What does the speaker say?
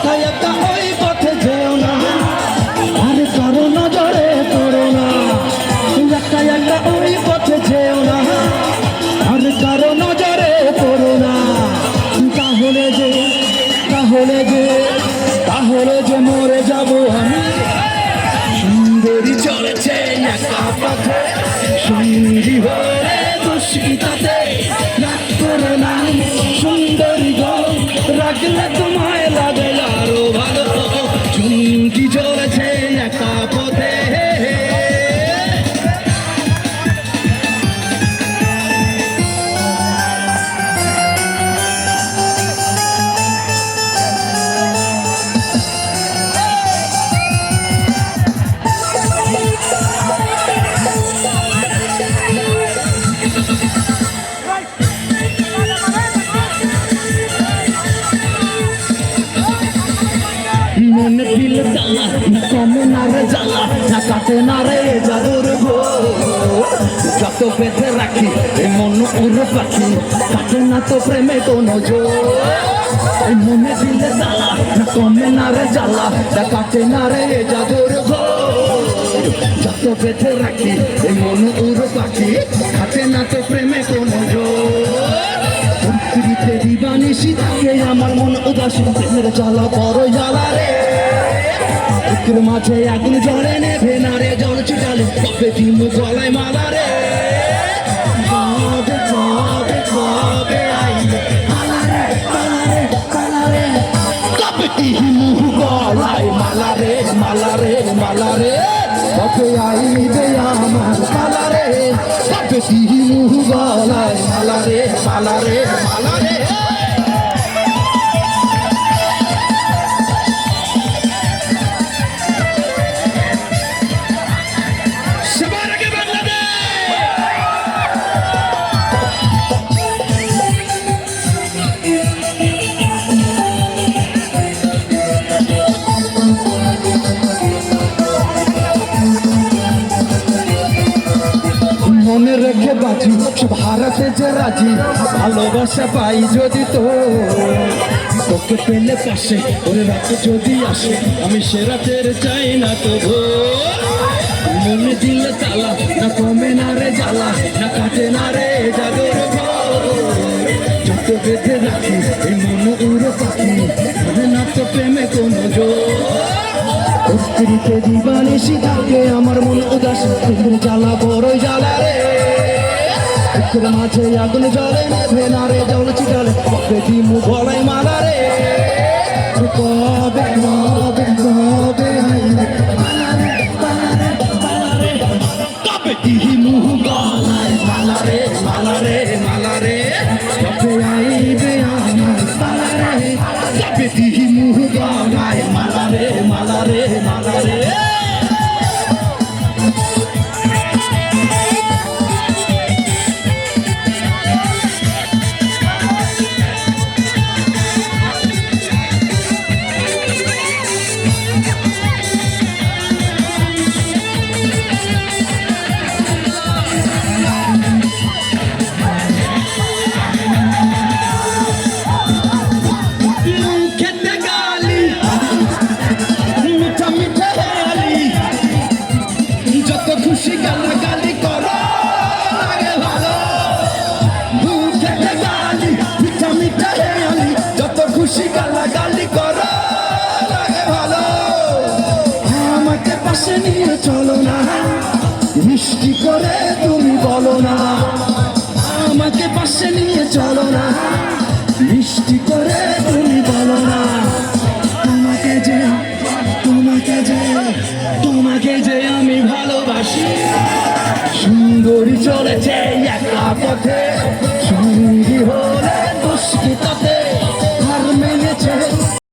একা একা ওই পথে যেও না, আর কারো নজরে পড়ো না। একা একা ওই পথে যেও না, আর কারো নজরে পড়ো না। তাহলে যে তাহলে যে তাহলে যে মরে যাবো আমি। সুন্দরী চলেছে একা পথে, সঙ্গী হয়ে দুষ্কৃতাতে। রাগ করে না সুন্দরী গো, রাগলে তোমায় লাগে আরো ভালো। সঙ্গী চলেছে একা পথে। মনে দিল জ্বালা, না কমে না রে জ্বালা, না কাটে না রে জাদুর ঘো। যত বেঁধে রাখি এই মন উড়ে পাখি, কাটে না তো প্রেমে কোনো জোর। এই মনে দিল জ্বালা, না কমে না রে জ্বালা, না কাটে না রে জাদুর ঘো। যত বেঁধে রাখি এই মন উড়ে পাখি, কাটে না তো প্রেমে কোনো জোর। প্রকৃতিতে দিবানিশি থাকে আমার মন উদাসীন, প্রেমের জ্বালা বড় জ্বালা রে। বুকের মাঝে আগুন জ্বলে নেভে না রে, জল ছিটালে কবে দিম গলায় মালা রে। কবে কবে কবে আইবে মালা রে, মালা রে, মালা রে। কবে দিম গলায় মালা রে, মালা রে, মালা রে। কবে আইবে আমার মালা রে, কবে দিম গলায় মালা রে, মালা রে, মালা রে। মনে রেখে বাজি সব হারাতে যে রাজি, ভালোবাসা পাই যদি তো তোকে পেলে পাশে, ওরে রাত যদি আসে আমি সে রাতের চাই না তো ভো। মনে দিলে তালা, না কমে না রে জ্বালা, না কাটে না রে জাদুর ঘো। যত বেঁধে রাখি এই মন উড়ো পাখি, ধরে না তো প্রেমে কোনো জোর। প্রকৃতিতে দিবানিশি থাকে আমার মন উদাসীন, প্রেমের জ্বালা বড়ই জ্বালা রে। বুকের মাঝে আগুন জ্বলে নেভে না রে, জল ছিটালে কবে দিম গলায় মালা রে। কবে কবে কবে আইবে মালা রে, মালা রে, মালা রে। কবে দিম গলায় মালা রে, মালা রে, মালা রে। কবে আইবে আমার মালা রে, কবে দিম গলায় মালা রে, মালা রে, মালা রে। খুশি গালাগালি করো লাগে ভালো। আমাকে পাশে নিয়ে চলো না, মিষ্টি করে তুমি বলো না। আমাকে পাশে নিয়ে চলো না, মিষ্টি করে তুমি বলো না। তোমাকে যে তোমাকে যে তোমাকে যে আমি ভালোবাসি। সুন্দরী চলেছে একা পথে, সঙ্গী হয়ে